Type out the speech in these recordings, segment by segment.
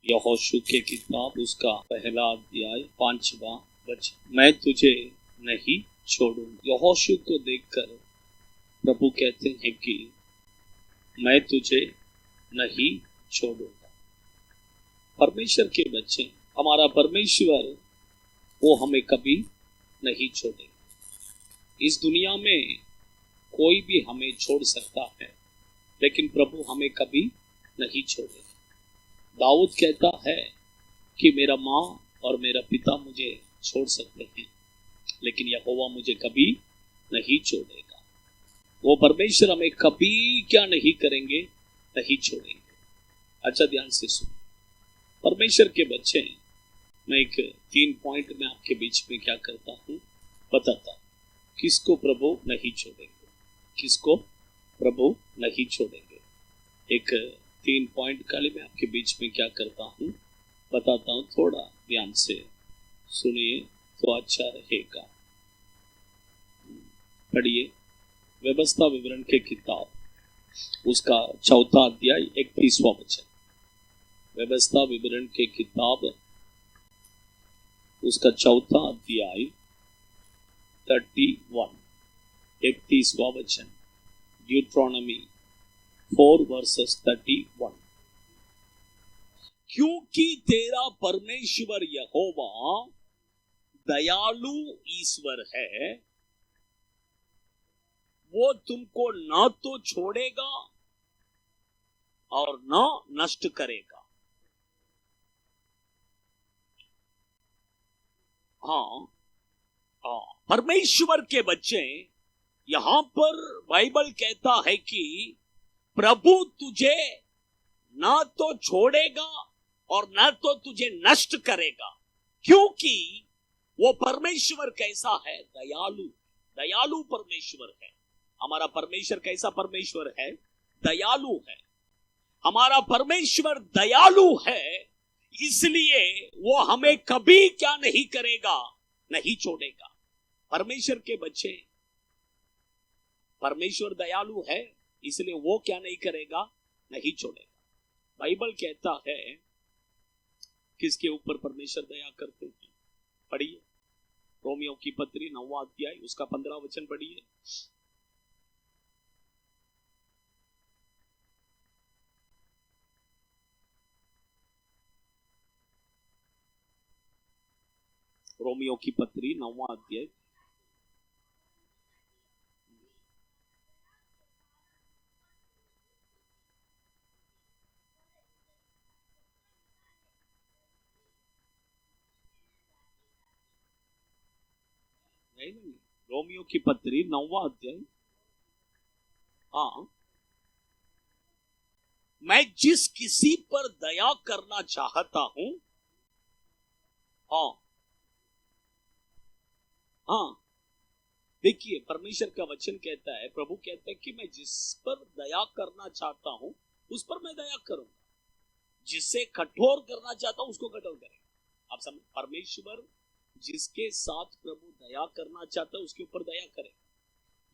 यहोशू के किताब उसका पहला अध्याय 5वां वचन, मैं तुझे नहीं छोड़ूंगा। यहोशू को देखकर प्रभु कहते हैं कि मैं तुझे नहीं छोड़ूंगा। परमेश्वर के बच्चे, हमारा परमेश्वर वो हमें कभी नहीं छोड़ेगा। इस दुनिया में कोई भी हमें छोड़ सकता है, लेकिन प्रभु हमें कभी नहीं छोड़ेगा। दाऊद कहता है कि मेरा माँ और मेरा पिता मुझे छोड़ सकते हैं, लेकिन यहोवा मुझे कभी नहीं छोड़ेगा। वो परमेश्वर हमें कभी क्या नहीं करेंगे, नहीं छोड़ेंगे। अच्छा, ध्यान से सुन परमेश्वर के बच्चे, मैं एक 3 पॉइंट में आपके बीच में क्या करता हूँ, बताता हूँ किसको प्रभु नहीं छोड़ेंगे, किसको प्रभु नहीं छोड़ेंगे। एक 3 पॉइंट का मैं आपके बीच में क्या करता हूँ, बताता हूँ। थोड़ा ध्यान से सुनिए तो अच्छा रहेगा। पढ़िए व्यवस्था विवरण के किताब उसका 4वां अध्याय 31वां वचन। व्यवस्था विवरण के किताब उसका 4वां अध्याय 31वां वचन। ड्यूट्रोनॉमी 4 वर्सेस 31। क्योंकि तेरा परमेश्वर यहोवा दयालु ईश्वर है, वो तुमको ना तो छोड़ेगा और ना नष्ट करेगा। हाँ, परमेश्वर के बच्चे, यहां पर बाइबल कहता है कि प्रभु तुझे ना तो छोड़ेगा और ना तो तुझे नष्ट करेगा। क्योंकि वो परमेश्वर कैसा है, दयालु। दयालु परमेश्वर है। हमारा परमेश्वर कैसा परमेश्वर है, दयालु है। हमारा परमेश्वर दयालु है, इसलिए वो हमें कभी क्या नहीं करेगा, नहीं छोड़ेगा। परमेश्वर के बच्चे, परमेश्वर दयालु है, इसलिए वो क्या नहीं करेगा, नहीं छोड़ेगा। बाइबल कहता है किसके ऊपर परमेश्वर दया करते हैं, पढ़िए रोमियो की पत्री 9वां अध्याय उसका 15वां वचन पढ़िए। रोमियो की पत्री 9वां अध्याय। नहीं, रोमियो की पत्री 9वां अध्याय। हाँ, मैं जिस किसी पर दया करना चाहता हूं, हाँ, देखिए परमेश्वर का वचन कहता है, प्रभु कहता है कि मैं जिस पर दया करना चाहता हूं उस पर मैं दया करूंगा, जिससे कठोर करना चाहता हूं उसको कठोर करेगा। आप समझ, परमेश्वर जिसके साथ प्रभु दया करना चाहता है उसके ऊपर दया करेगा।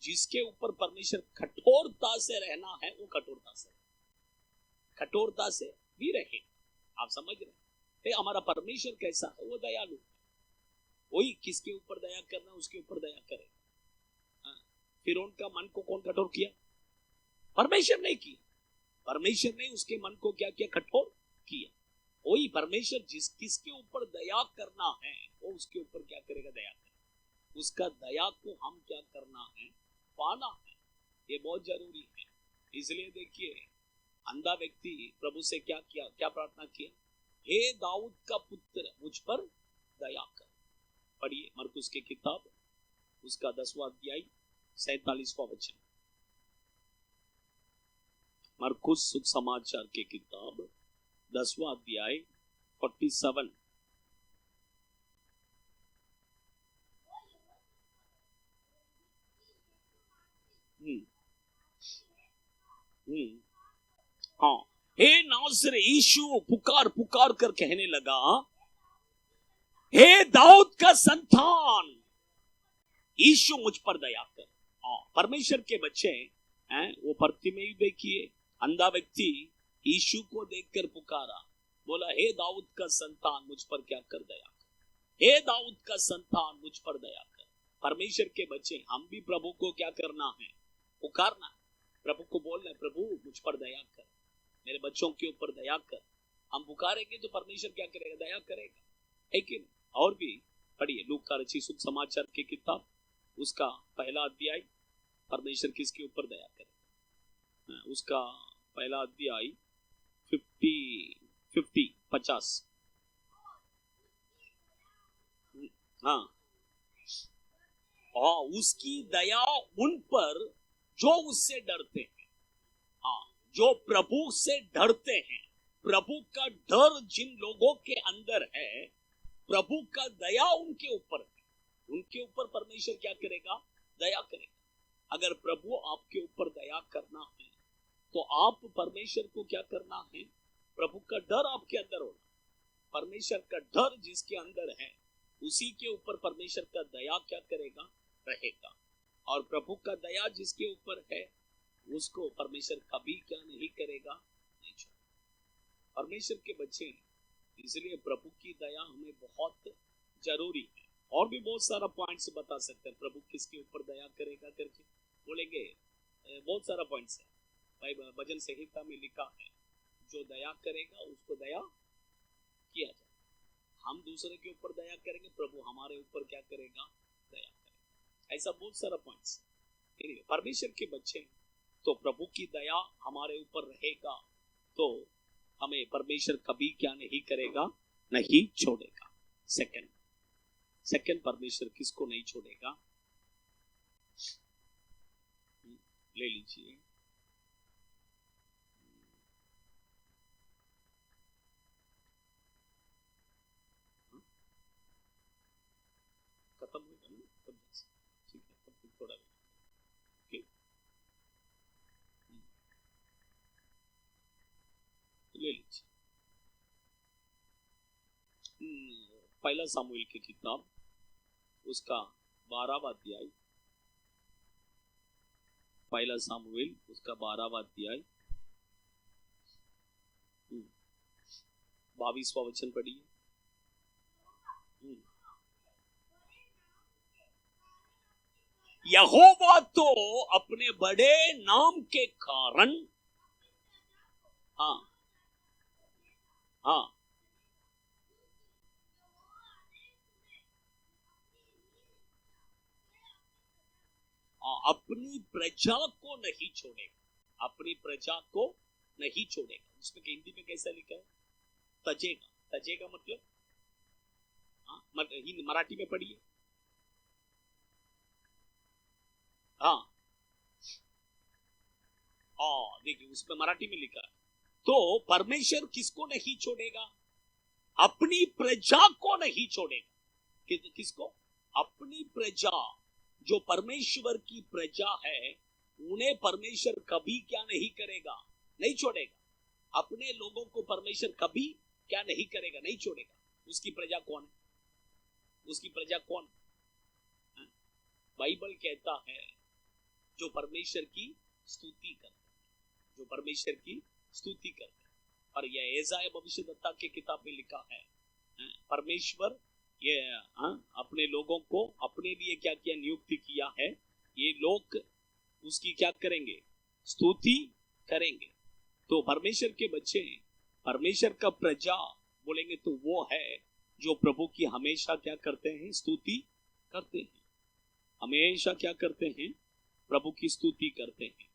जिसके ऊपर परमेश्वर कठोरता से रहना है वो कठोरता से भी रहे। आप समझ रहे हैं, हमारा परमेश्वर कैसा है, वो दयालु है। वही किसके ऊपर दया करना उसके ऊपर दया करे। फिर उनका मन को कौन कठोर किया, परमेश्वर ने किया। परमेश्वर ने उसके मन को क्या किया, कठोर किया। वही परमेश्वर किसके ऊपर दया करना है वो उसके ऊपर क्या करेगा, दया करेगा। उसका दया को हम क्या करना है, पाना है। ये बहुत जरूरी है। इसलिए देखिए अंधा व्यक्ति प्रभु से क्या किया, क्या प्रार्थना किया, हे दाऊद का पुत्र मुझ पर दया कर। पढ़िए मरकुस के किताब उसका 10वां अध्याय 47वां वचन। मरकुस समाचार के किताब 10वां अध्याय 47। हाँ, हे नासर यीशु पुकार पुकार कर कहने लगा, हे दाऊद का संतान यीशु मुझ पर दया कर। परमेश्वर के बच्चे हैं, वो भर्ती में ही देखिए अंधा व्यक्ति यीशु को देखकर पुकारा, बोला, हे दाऊद का संतान मुझ पर क्या कर, दया कर। हे दाऊद का संतान मुझ पर दया कर। परमेश्वर के बच्चे हम भी प्रभु को क्या करना है, पुकारना है। प्रभु को बोलना है, प्रभु मुझ पर दया कर, मेरे बच्चों के ऊपर दया कर। हम पुकारेंगे तो परमेश्वर क्या करेगा, दया करेगा, है कि नहीं। और भी पढ़िए लूका का रचित शुभ समाचार की किताब, उसका पहला अध्याय, परमेश्वर किसके ऊपर दया करेगा, उसका पहला अध्याय 50 हाँ, और उसकी दया उन पर जो उससे डरते हैं। हाँ, जो प्रभु से डरते हैं, प्रभु का डर जिन लोगों के अंदर है, प्रभु का दया उनके ऊपर है, उनके ऊपर परमेश्वर क्या करेगा, दया करेगा। अगर प्रभु आपके ऊपर दया करना है तो आप परमेश्वर को क्या करना है, प्रभु का डर आपके अंदर होना। परमेश्वर का डर जिसके अंदर है उसी के ऊपर परमेश्वर का दया क्या करेगा, रहेगा। और प्रभु का दया जिसके ऊपर है उसको परमेश्वर कभी क्या नहीं करेगा, नहीं छोड़ेगा। परमेश्वर के बच्चे, इसलिए प्रभु की दया हमें बहुत जरूरी है। और भी बहुत सारा पॉइंट्स बता सकते हैं प्रभु किसके ऊपर दया करेगा करके, बोलेंगे बहुत सारा पॉइंट्स है। भाई भजन संहिता में लिखा है, जो दया करेगा उसको दया किया जाए। हम दूसरे के ऊपर दया करेंगे, प्रभु हमारे ऊपर क्या करेगा, दया करेगा। ऐसा बहुत सारा पॉइंट्स। परमेश्वर के बच्चे तो प्रभु की दया हमारे ऊपर रहेगा तो हमें परमेश्वर कभी क्या नहीं करेगा, नहीं छोड़ेगा। सेकंड परमेश्वर किसको नहीं छोड़ेगा, ले लीजिए, खत्म होगा ना तब, ठीक है, तब थोड़ा ओके। ले लीजिए पहला सामुएल की किताब, उसका 12वां अध्याय, पहला सामुएल उसका 12वां अध्याय 22वां वचन पढ़िए। यहोवा तो अपने बड़े नाम के कारण, हाँ हाँ, अपनी प्रजा को नहीं छोड़ेगा, अपनी प्रजा को नहीं छोड़ेगा। उसमें हिंदी में कैसा लिखा है, तजेगा। तजेगा मतलब, हाँ, मराठी में पढ़िए। हाँ देखिए उसमें मराठी में लिखा है, तो परमेश्वर किसको नहीं छोड़ेगा, अपनी प्रजा को नहीं छोड़ेगा। किसको, अपनी प्रजा, जो परमेश्वर की प्रजा है उन्हें परमेश्वर कभी क्या नहीं करेगा, नहीं छोड़ेगा। अपने लोगों को परमेश्वर कभी क्या नहीं करेगा, नहीं छोड़ेगा। उसकी प्रजा कौन है, उसकी प्रजा कौन, बाइबल कहता है जो परमेश्वर की स्तुति करते हैं, जो परमेश्वर की स्तुति करते हैं। और यह एसाया भविष्यद्वक्ता की किताब में लिखा है, परमेश्वर ये अपने लोगों को अपने लिए क्या किया, नियुक्ति किया है, ये लोग उसकी क्या करेंगे, स्तुति करेंगे। तो परमेश्वर के बच्चे, परमेश्वर का प्रजा बोलेंगे तो वो है जो प्रभु की हमेशा क्या करते हैं, स्तुति करते हैं। हमेशा क्या करते हैं, प्रभु की स्तुति करते हैं।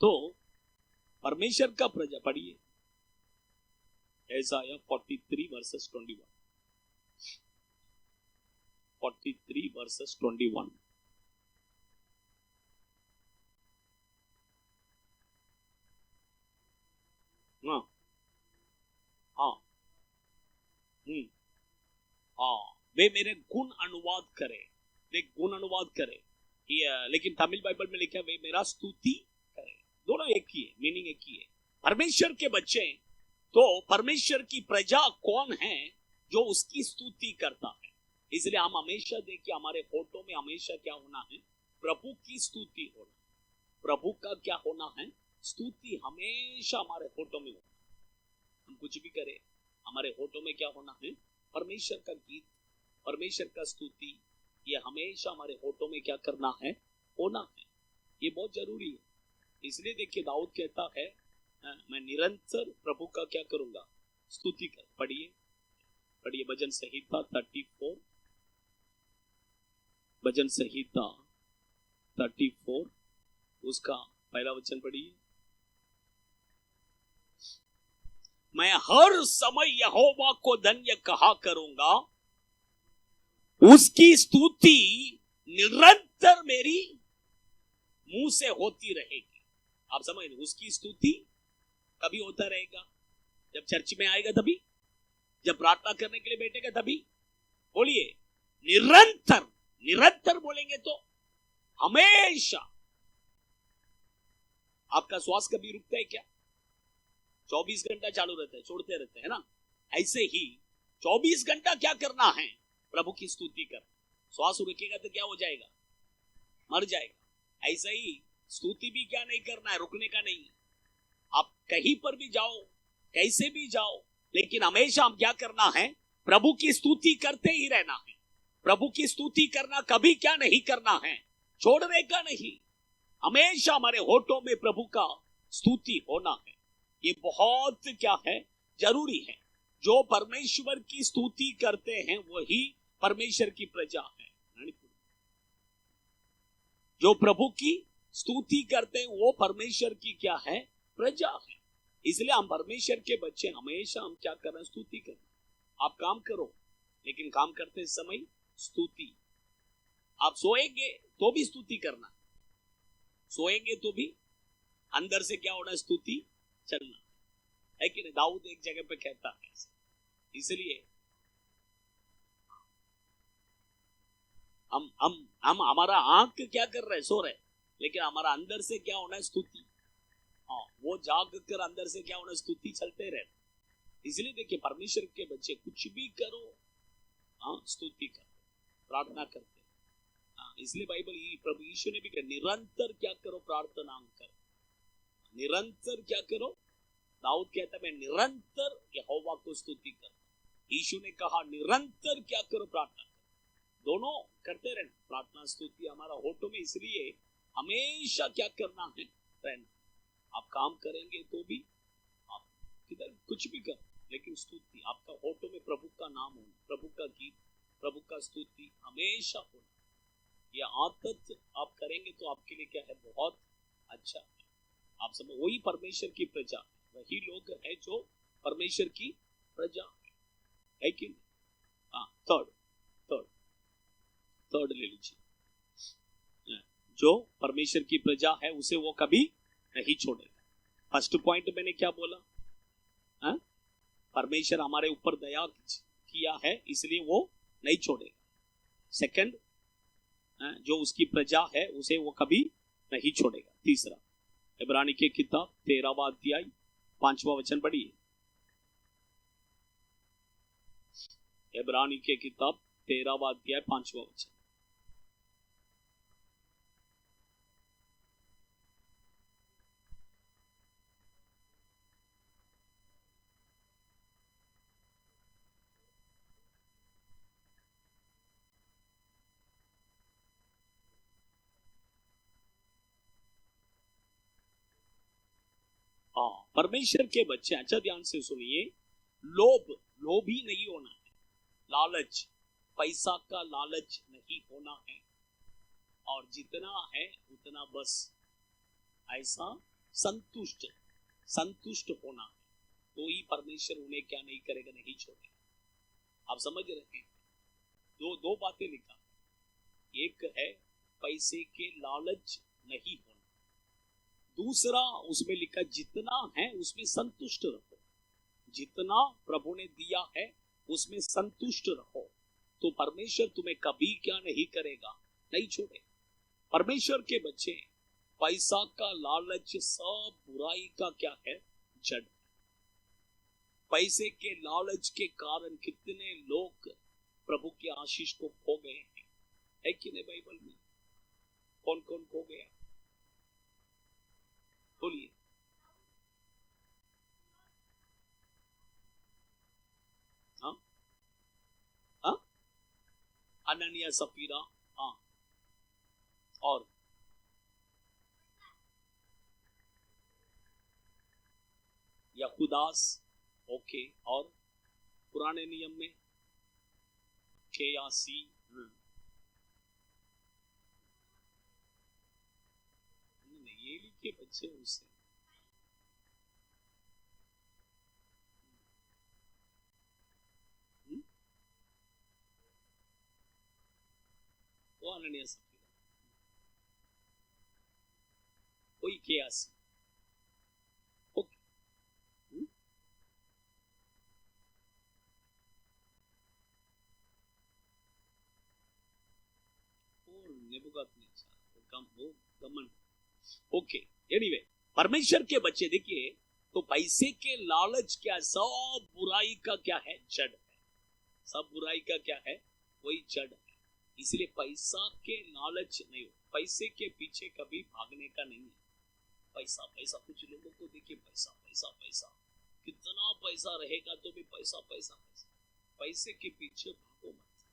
तो परमेश्वर का प्रजा, पढ़िए एसाया 43 वर्सेस 21, 43 वर्सेस 21। हाँ हाँ वे मेरे गुण अनुवाद करे, वे गुण अनुवाद करे, लेकिन तमिल बाइबल में लिखा है वे मेरा स्तुति करे। दोनों एक ही है, मीनिंग एक ही है। परमेश्वर के बच्चे तो परमेश्वर की प्रजा कौन है, जो उसकी स्तुति करता है। इसलिए हम हमेशा देखिए हमारे फोटो में हमेशा क्या होना है, प्रभु की स्तुति होना, प्रभु का क्या होना है, स्तुति हमेशा हमारे फोटो में होना। हम कुछ भी करें, हमारे होठों में क्या होना है? परमेश्वर का गीत, परमेश्वर का स्तुति, ये हमेशा हमारे होठों में क्या करना है? होना है। ये बहुत जरूरी है। इसलिए देखिए दाऊद कहता है मैं निरंतर प्रभु का क्या करूंगा? स्तुति कर। पढ़िए पढ़िए भजन संहिता 34, भजन संहिता 34 उसका पहला वचन पढ़िए। मैं हर समय यहोवा को धन्य कहा करूंगा, उसकी स्तुति निरंतर मेरी मुंह से होती रहेगी। आप समझ, उसकी स्तुति कभी होता रहेगा? जब चर्च में आएगा तभी, जब प्रार्थना करने के लिए बैठेगा तभी। बोलिए निरंतर, निरंतर बोलेंगे तो हमेशा। आपका श्वास कभी रुकता है क्या? 24 घंटा चालू रहता है, छोड़ते रहते हैं ना। ऐसे ही 24 घंटा क्या करना है? प्रभु की स्तुति कर। श्वास रुकेगा तो क्या हो जाएगा? मर जाएगा। ऐसा ही स्तुति भी क्या नहीं करना है? रुकने का नहीं। आप कहीं पर भी जाओ, कैसे भी जाओ, लेकिन हमेशा हम क्या करना है? प्रभु की स्तुति करते ही रहना है। प्रभु की स्तुति करना कभी क्या नहीं करना है? छोड़ने का नहीं। हमेशा हमारे होठों में प्रभु का स्तुति होना है। ये बहुत क्या है? जरूरी है। जो परमेश्वर की स्तुति करते हैं वही परमेश्वर की प्रजा है। जो प्रभु की स्तुति करते हैं वो परमेश्वर की क्या है? प्रजा है। इसलिए हम परमेश्वर के बच्चे, हमेशा हम क्या कर रहे हैं? स्तुति कर रहे हैं। आप काम करो, लेकिन काम करते समय स्तुति। आप सोएंगे तो भी स्तुति करना, सोएंगे तो भी अंदर से क्या होना? स्तुति चलना है कि नहीं? दाऊद एक जगह पे कहता है। इसलिए हम हमारा आंख क्या कर रहे हैं? सो रहे, लेकिन हमारा अंदर से क्या होना है? स्तुति। हाँ, वो जाग कर अंदर से क्या होना? स्तुति चलते रहे। इसलिए देखिए परमेश्वर के बच्चे कुछ भी करो, हाँ, स्तुति करो, प्रार्थना करते। हाँ, इसलिए बाइबल, प्रभु यीशु ने भी कहा निरंतर क्या करो? प्रार्थना करो। निरंतर क्या करो? दाऊद कहता है मैं निरंतर यहोवा को स्तुति करो। यीशु ने कहा निरंतर क्या करो? प्रार्थना करो। दोनों करते रहना, प्रार्थना स्तुति हमारा होठों में। इसलिए हमेशा क्या करना है? रहना। आप काम करेंगे तो भी, आप किधर कुछ भी कर, लेकिन स्तुति आपका होठों में, प्रभु का नाम होना, प्रभु का गीत, प्रभु का स्तुति हमेशा होना। यह आदत आप करेंगे तो आपके लिए क्या है? बहुत अच्छा है। आप सब वही परमेश्वर की प्रजा, वही लोग है जो परमेश्वर की प्रजा है कि नहीं? हाँ, थर्ड ले लीजिए। जो परमेश्वर की प्रजा है उसे वो कभी नहीं छोड़ेगा। फर्स्ट पॉइंट मैंने क्या बोला? हाँ? परमेश्वर हमारे ऊपर दया किया है इसलिए वो नहीं छोड़ेगा। सेकंड, जो उसकी प्रजा है उसे वो कभी नहीं छोड़ेगा। तीसरा, इब्रानी की किताब 13वां अध्याय 5वां वचन पढ़िए। इब्रानी की किताब 13वां अध्याय 5वां वचन। परमेश्वर के बच्चे अच्छा ध्यान से सुनिए, लोभी नहीं होना है। लालच, पैसा का लालच नहीं होना है। और जितना है उतना बस ऐसा संतुष्ट होना है, तो ही परमेश्वर उन्हें क्या नहीं करेगा? नहीं छोड़ेगा। आप समझ रहे हैं? दो बातें लिखा। एक है पैसे के लालच नहीं होना, दूसरा उसमें लिखा जितना है उसमें संतुष्ट रहो। जितना प्रभु ने दिया है उसमें संतुष्ट रहो, तो परमेश्वर तुम्हें कभी क्या नहीं करेगा? नहीं छोड़ेगा। परमेश्वर के बच्चे, पैसा का लालच सब बुराई का क्या है? जड़। पैसे के लालच के कारण कितने लोग प्रभु के आशीष को खो गए हैं, है कि नहीं? बाइबल में कौन कौन खो गया? बोलिए। अननिया सफीरा, हाँ, और यहूदास, ओके, और पुराने नियम में केयासी, ये लिखे बच्चे उससे, वो अननिया सफीरा, कोई केयासी, ओके, और नेबुकदनेस्सर, वो गमन, ओके। एनीवे, परमेश्वर के बच्चे देखिए, तो पैसे के लालच क्या, सब बुराई का क्या है, जड़ है, सब बुराई का क्या है, वही जड़ है। इसलिए पैसा के लालच नहीं हो, पैसे के पीछे कभी भागने का नहीं है। पैसा पैसा, कुछ लोगों को देखिए, पैसा पैसा पैसा, कितना पैसा रहेगा तो भी पैसा पैसा पैसा, पैसे के पीछे भागो मत।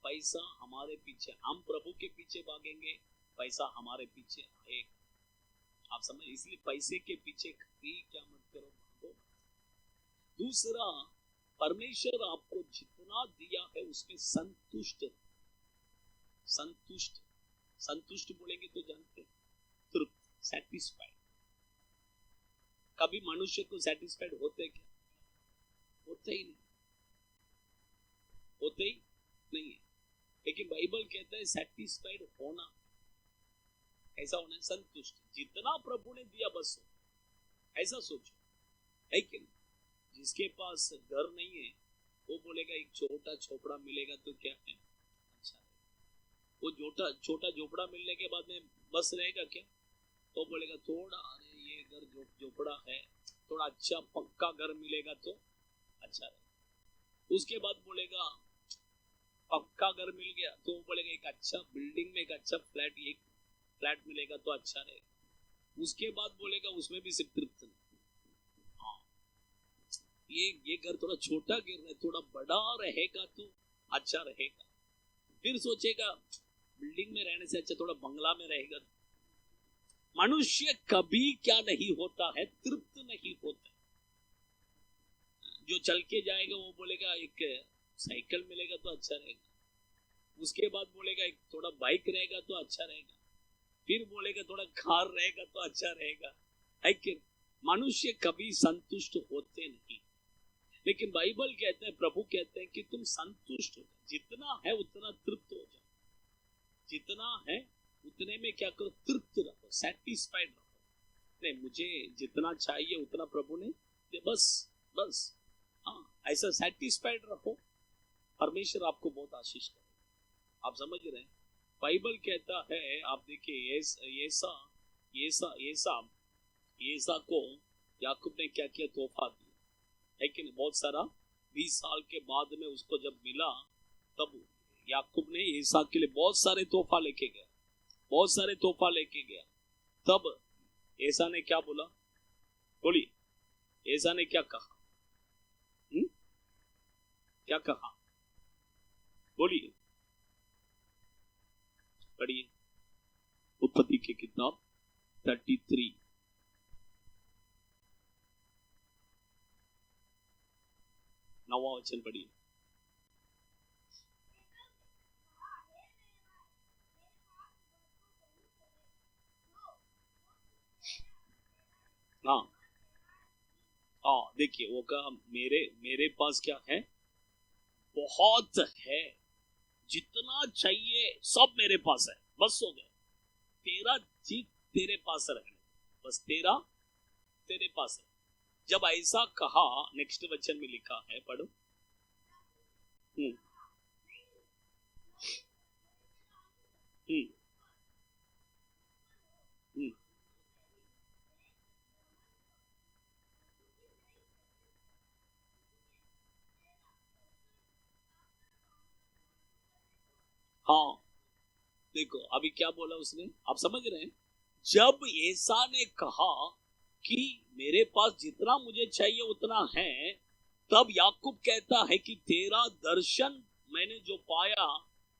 पैसा हमारे पीछे, हम प्रभु के पीछे भागेंगे, पैसा हमारे पीछे आएगा, आप समझ। इसलिए पैसे के पीछे कभी क्या मत करो, भागो मत। दूसरा, परमेश्वर आपको जितना दिया है उसमें संतुष्ट, संतुष्ट, संतुष्ट बोलेंगे तो जानते, तृप्त, सैटिस्फाइड। कभी मनुष्य को सैटिस्फाइड होते क्या, होते ही नहीं, होते ही नहीं है। लेकिन बाइबल कहता है सैटिस्फाइड होना, ऐसा होना है, संतुष्ट, जितना प्रभु ने दिया बस हो, ऐसा सोचो, है कि नहीं। जिसके पास घर नहीं है वो बोलेगा एक छोटा झोपड़ा मिलेगा तो क्या है, अच्छा है। वो छोटा झोपड़ा मिलने के बाद में बस रहेगा क्या, तो बोलेगा थोड़ा, अरे ये घर झोपड़ा है, थोड़ा अच्छा पक्का घर मिलेगा तो अच्छा रहेगा। उसके बाद बोलेगा पक्का घर मिल गया तो वो बोलेगा एक अच्छा बिल्डिंग में एक अच्छा फ्लैट, एक फ्लैट मिलेगा तो अच्छा रहेगा। उसके बाद बोलेगा उसमें भी सिर्फ तृप्त नहीं, हाँ ये घर थोड़ा छोटा गिर रहा है, थोड़ा बड़ा रहेगा तो अच्छा रहेगा। फिर सोचेगा बिल्डिंग में रहने से अच्छा थोड़ा बंगला में रहेगा। मनुष्य कभी क्या नहीं होता है, तृप्त नहीं होता। जो चल के जाएगा वो बोलेगा एक साइकिल मिलेगा तो अच्छा रहेगा, उसके बाद बोलेगा एक थोड़ा बाइक रहेगा तो अच्छा रहेगा, फिर बोलेगा थोड़ा कार रहेगा तो अच्छा रहेगा, है कि मनुष्य कभी संतुष्ट होते नहीं। लेकिन बाइबल कहते हैं, प्रभु कहते हैं कि तुम संतुष्ट हो जाओ, जितना है उतना तृप्त हो जाओ, जितना है उतने में क्या करो, तृप्त रहो, सैटिस्फाइड रहो। नहीं, मुझे जितना चाहिए उतना प्रभु ने दे, बस बस, हाँ, ऐसा सैटिस्फाइड रहो, परमेश्वर आपको बहुत आशीष करेगा। आप समझ रहे हैं, बाइबल कहता है, आप देखिए येसा को याकूब ने क्या किया, तोहफा दिया, है कि नहीं, बहुत सारा। 20 साल के बाद में उसको जब मिला तब याकूब ने येसा के लिए बहुत सारे तोहफा लेके गया, बहुत सारे तोहफा लेके गया। तब येसा ने क्या बोला, बोलिए, येसा ने क्या कहा, क्या कहा, बोलिए, पढ़िए उत्पत्ति की किताब 33, नौवां वचन पढ़िए। हाँ हाँ, देखिए वो कहा मेरे पास क्या है, बहुत है, जितना चाहिए सब मेरे पास है, बस हो गया, तेरा जीत तेरे पास रहने, बस तेरे पास है। जब ऐसा कहा, नेक्स्ट वचन में लिखा है, पढ़ो। हाँ, देखो अभी क्या बोला उसने, आप समझ रहे हैं। जब ऐसा ने कहा कि मेरे पास जितना मुझे चाहिए उतना है, तब याकूब कहता है कि तेरा दर्शन मैंने जो पाया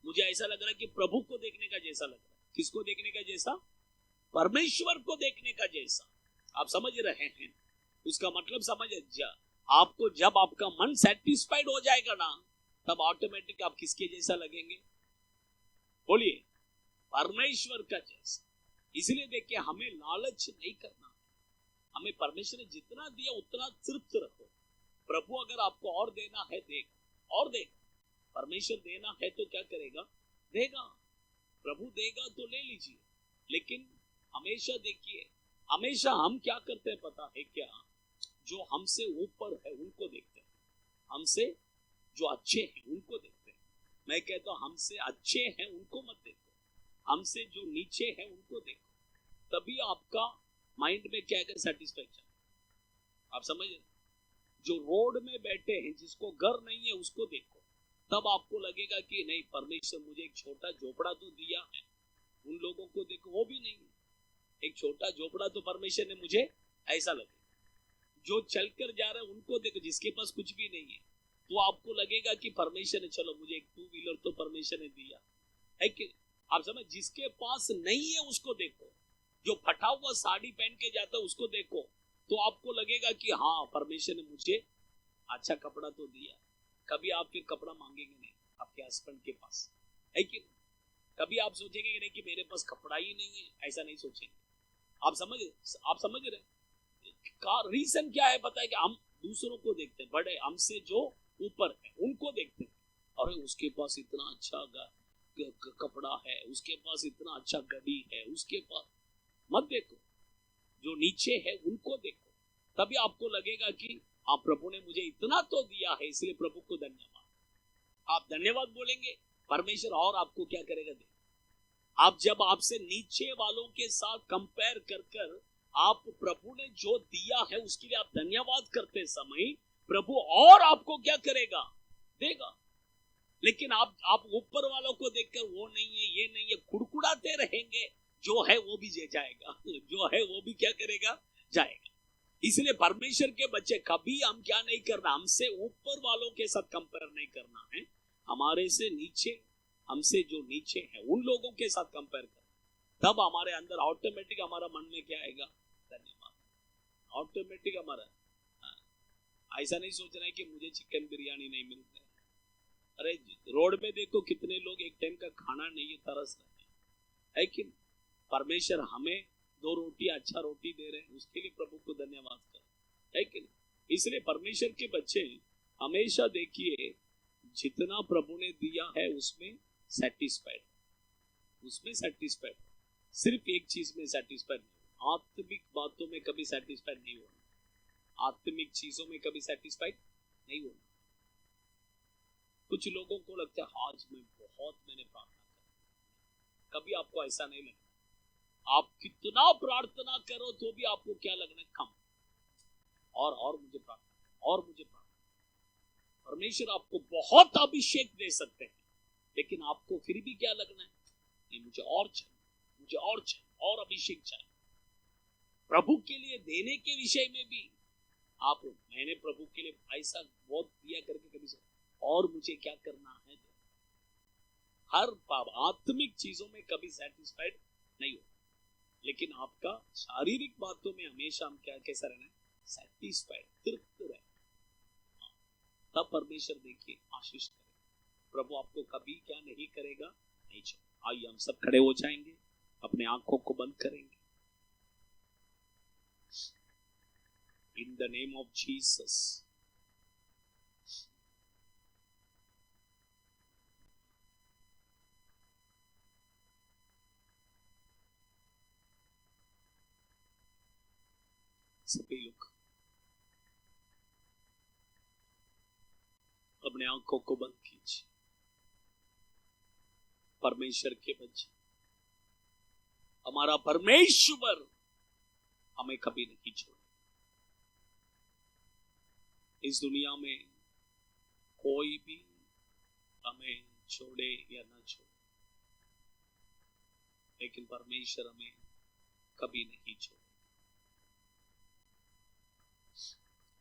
मुझे ऐसा लग रहा है कि प्रभु को देखने का जैसा लग रहा है। किसको देखने का जैसा? परमेश्वर को देखने का जैसा। आप समझ रहे हैं? उसका मतलब समझ आपको जब आपका मन सेटिस्फाइड हो जाएगा ना, तब ऑटोमेटिक आप किसके जैसा लगेंगे? बोलिए, परमेश्वर का जैसा। इसलिए देखिए, हमें लालच नहीं करना। हमें परमेश्वर ने जितना दिया उतना तृप्त रखो। प्रभु अगर आपको और देना है देगा, और देगा। परमेश्वर देना है तो क्या करेगा? देगा। प्रभु देगा तो ले लीजिए। लेकिन हमेशा देखिए, हमेशा हम क्या करते हैं पता है क्या? जो हमसे ऊपर है उनको देखते हैं, हमसे जो अच्छे हैं उनको देखते हैं। मैं कहता हूं, हमसे अच्छे हैं उनको मत देखो, हमसे जो नीचे है उनको देखो। तभी आपका माइंड में क्या है? सेटिस्फैक्शन। आप समझ रहे? जो रोड में बैठे हैं, जिसको घर नहीं है, उसको देखो। तब आपको लगेगा कि नहीं, परमेश्वर मुझे एक छोटा झोपड़ा तो दिया है। उन लोगों को देखो, वो भी नहीं है। एक छोटा झोपड़ा तो परमेश्वर ने मुझे, ऐसा लगे। जो चलकर जा रहे हैं उनको देखो, जिसके पास कुछ भी नहीं है, तो आपको लगेगा कि परमेश्वर ने, चलो मुझे एक 2 व्हीलर तो परमेश्वर ने दिया है कि आप समझ। जिसके पास नहीं है उसको देखो, जो फटा हुआ साड़ी पहन के जाता है उसको देखो, तो आपको लगेगा कि हाँ, परमेश्वर ने मुझे अच्छा कपड़ा तो दिया। कभी आप फिर कपड़ा मांगेंगे नहीं आपके हस्बैंड के पास, है कि नहीं? कभी आप सोचेंगे कि नहीं कि मेरे पास कपड़ा ही नहीं है, ऐसा नहीं सोचेंगे। आप समझ रहे? का रीजन क्या है पता है? कि हम दूसरों को देखते हैं, बड़े हमसे जो ऊपर है उनको देखते हैं। अरे उसके पास इतना अच्छा कपड़ा है, उसके पास इतना अच्छा गाड़ी है, उसके पास। मत देखो, जो नीचे है उनको देखो। तभी आपको लगेगा कि आप, प्रभु ने मुझे इतना तो दिया है, इसलिए प्रभु को धन्यवाद। आप धन्यवाद बोलेंगे, परमेश्वर और आपको क्या करेगा? दे। आप जब आपसे नीचे वालों के साथ कंपेयर कर आप प्रभु ने जो दिया है उसके लिए आप धन्यवाद करते समय, प्रभु और आपको क्या करेगा? देगा। लेकिन आप ऊपर वालों को देखकर वो नहीं है, ये नहीं है, कुड़कुड़ाते रहेंगे, जो है वो भी जाएगा, जो है वो भी क्या करेगा? जाएगा। इसलिए परमेश्वर के बच्चे, कभी हम क्या नहीं करना, हमसे ऊपर वालों के साथ कंपेयर नहीं करना है। हमारे से नीचे, हमसे जो नीचे है उन लोगों के साथ कंपेयर करना। तब हमारे अंदर ऑटोमेटिक हमारा मन में क्या आएगा? धन्यवाद। ऑटोमेटिक हमारा, ऐसा नहीं सोचना है कि मुझे चिकन बिरयानी नहीं मिलता है। अरे रोड में देखो कितने लोग एक टाइम का खाना नहीं है, तरस रहे हैं, है कि परमेश्वर हमें 2 रोटी, अच्छा रोटी दे रहे हैं, उसके लिए प्रभु को धन्यवाद कर, है कि नहीं? इसलिए परमेश्वर के बच्चे हमेशा देखिए, जितना प्रभु ने दिया है उसमें सेटिस्फाइड, उसमें सेटिस्फाइड। सिर्फ एक चीज में सेटिस्फाइड नहीं, आत्मिक बातों में कभी सेटिस्फाइड नहीं होना, आत्मिक चीजों में कभी सेटिस्फाइड नहीं होना। कुछ लोगों को लगता है आज मैंने प्रार्थना की, कभी आपको ऐसा नहीं लगता। आप कितना प्रार्थना करो तो भी आपको क्या लगना है? कम। और मुझे प्रार्थना, और मुझे प्रार्थना। परमेश्वर आपको बहुत अभिषेक दे सकते हैं, लेकिन आपको फिर भी क्या लगना है? नहीं, मुझे और चाहिए, मुझे और चाहिए, और अभिषेक चाहिए। प्रभु के लिए देने के विषय में भी आप, मैंने प्रभु के लिए ऐसा बहुत दिया करके कभी से, और मुझे क्या करना है? हर पाप आत्मिक चीजों में कभी सेटिस्फाइड नहीं हो, लेकिन आपका शारीरिक बातों में हमेशा हम क्या कैसा रहना है? सेटिस्फाइड, तृप्त रहे। तब परमेश्वर देखिए आशीष करेगा। प्रभु आपको कभी क्या नहीं करेगा? नहीं छोड़ेगा। आइए हम सब खड़े हो जाएंगे, अपने आंखों को बंद करेंगे। In the name of Jesus, सभी लोग अपने आंखों को बंद कीजिए। परमेश्वर के बच्चे, हमारा परमेश्वर हमें कभी नहीं छोड़े। इस दुनिया में कोई भी हमें छोड़े या ना छोड़े, लेकिन परमेश्वर हमें कभी नहीं छोड़े।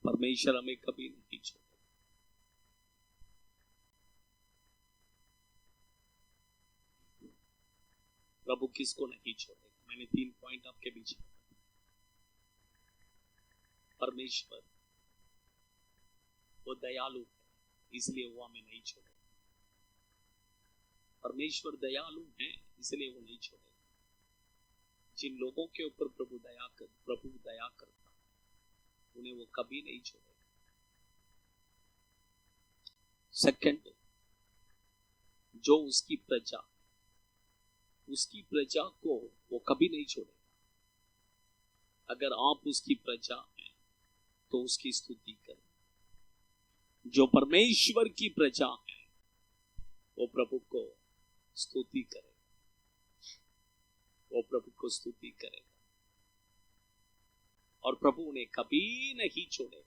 परमेश्वर हमें कभी नहीं छोड़े। प्रभु किसको नहीं छोड़ेगा। मैंने 3 पॉइंट आपके बीच में। परमेश्वर वो दयालु है, इसलिए वो हमें नहीं छोड़ेगा। परमेश्वर दयालु है, इसलिए वो नहीं छोड़ेगा। जिन लोगों के ऊपर प्रभु दया करता, उन्हें वो कभी नहीं छोड़ेगा। सेकंड, जो उसकी प्रजा को वो कभी नहीं छोड़ेगा। अगर आप उसकी प्रजा हैं तो उसकी स्तुति करें। जो परमेश्वर की प्रजा है वो प्रभु को स्तुति करेगा, वो प्रभु को स्तुति करेगा और प्रभु उन्हें कभी नहीं छोड़ेगा।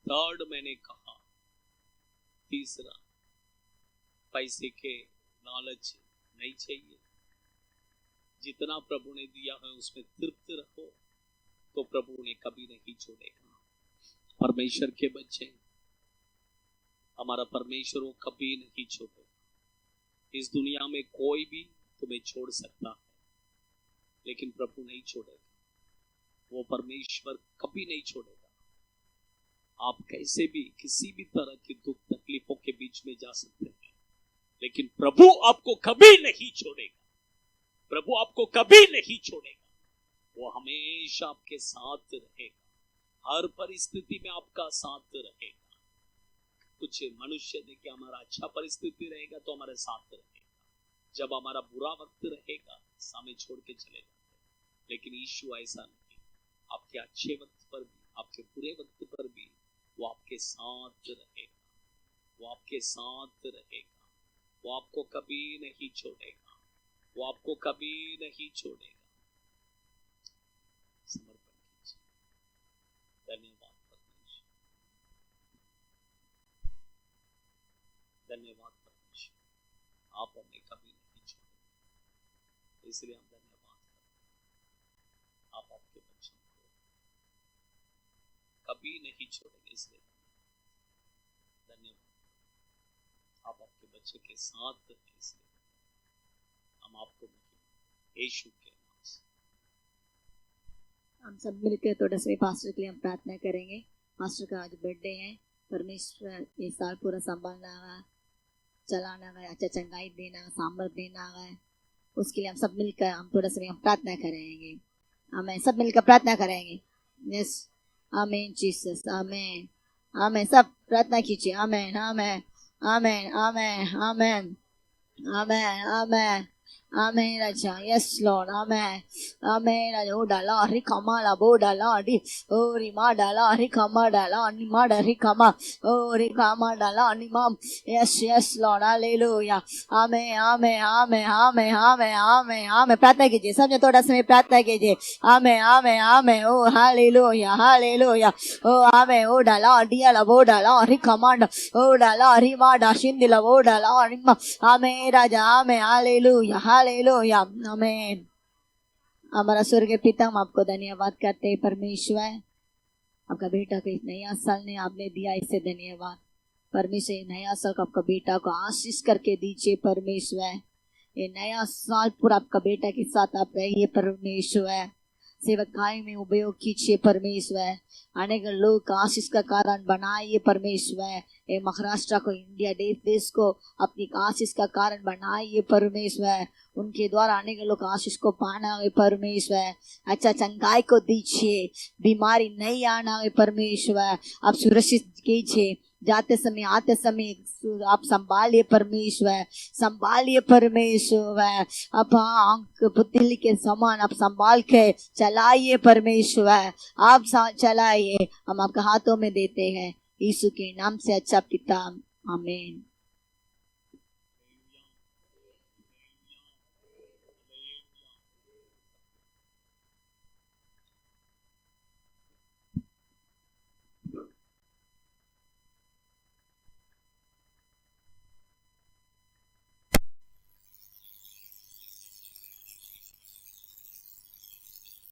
थर्ड मैंने कहा, तीसरा, पैसे के लालच नहीं चाहिए। जितना प्रभु ने दिया है उसमें तृप्त रहो, तो प्रभु उन्हें कभी नहीं छोड़ेगा। परमेश्वर के बच्चे, हमारा परमेश्वर वो कभी नहीं छोड़ेगा। इस दुनिया में कोई भी तुम्हें छोड़ सकता है, लेकिन प्रभु नहीं छोड़ेगा। वो परमेश्वर कभी नहीं छोड़ेगा। आप कैसे भी किसी भी तरह की दुख तकलीफों के बीच में जा सकते हैं, लेकिन प्रभु आपको कभी नहीं छोड़ेगा। प्रभु आपको कभी नहीं छोड़ेगा। वो हमेशा आपके साथ रहेगा, हर परिस्थिति में आपका साथ रहेगा। कुछ मनुष्य देखिए, हमारा अच्छा परिस्थिति रहेगा तो हमारे साथ रहेगा, जब हमारा बुरा वक्त रहेगा हमें छोड़ के चले जाते हैं। लेकिन यीशु ऐसा नहीं, आपके अच्छे वक्त पर भी, आपके बुरे वक्त पर भी वो आपके साथ रहेगा, वो आपके साथ रहेगा, वो आपको कभी नहीं छोड़ेगा, वो आपको कभी नहीं छोड़ेगा। समर्पण कीजिए। धन्यवाद परमेश्वर, धन्यवाद परमेश्वर, आप हमें कभी नहीं छोड़ेंगे, इसलिए हम धन्यवाद करते हैं। आप आपके बच्चों को कभी नहीं छोड़ेंगे, इसलिए धन्यवाद। आप आपके बच्चे के साथ हैं, इसलिए हम आपको यीशु के नाम से। हम सब मिलकर थोड़ा सा पास्टर के लिए हम प्रार्थना करेंगे। पास्टर का आज बर्थडे है, परमेश्वर ये साल पूरा संभालना है, चलाना है, अच्छा चंगाई देना है, सामर्थ देना है, उसके लिए हम सब मिलकर हम थोड़ा सा हम प्रार्थना करेंगे। हमें सब मिलकर प्रार्थना करेंगे। यस, आमीन जीसस, आमीन आमीन। सब प्रार्थना कीजिए। आमीन आमीन आमीन आमीन आमीन आमीन आमीन आमीन राजा। यस लॉर्ड, आमीन आमीन राजा। ओ डाला हरि कमा ला बो डाला डी ओ रिमा डाला हरि कमा डाला निमा हरि कमा ओ रि कमा डाला Nima. Yes yes Lord, hallelujah. आमीन आमीन आमीन आमीन आमीन आमीन आमीन। प्रार्थना कीजिए, सबने थोड़ा समय प्रार्थना कीजिए। आमीन आमीन आमीन। ओ हालेलुया हालेलुया। ओ आमीन। ओ डाला डिया ला बो डाला हरि कमांड ओ डाला हरि मा डाशिन दिला बो डाला हरि मा। आमीन राजा, आमीन हालेलुया हालेलुया आमीन। हमारा स्वर्गीय पिता, हम आपको धन्यवाद करते हैं परमेश्वर। आपका बेटा को इस नया साल ने आपने दिया, इससे धन्यवाद परमेश्वर। नया साल को आपका बेटा को आशीष करके दीजिए परमेश्वर। ये नया साल पूरा आपका बेटा के साथ आप रहिए परमेश्वर। सेवकाई में उपयोग कीजिए परमेश्वर। अनेक लोग का आशीष का कारण बनाइए परमेश्वर। ये महाराष्ट्र को, इंडिया देश को अपनी आशीष का कारण बनाइए परमेश्वर। उनके द्वारा अनेक लोग आशीष को पाना है परमेश्वर। अच्छा चंगाई को दीजिए, बीमारी नहीं आना है परमेश्वर। आप सुरक्षित कीजिए, जाते समय आते समय आप संभालिए परमेश्वर, संभालिए परमेश्वर। आप आंख पुतली के समान आप संभाल के चलाइए परमेश्वर। आप चलाइए, हम आपके हाथों में देते हैं, यीशु के नाम से। अच्छा पिता, आमीन।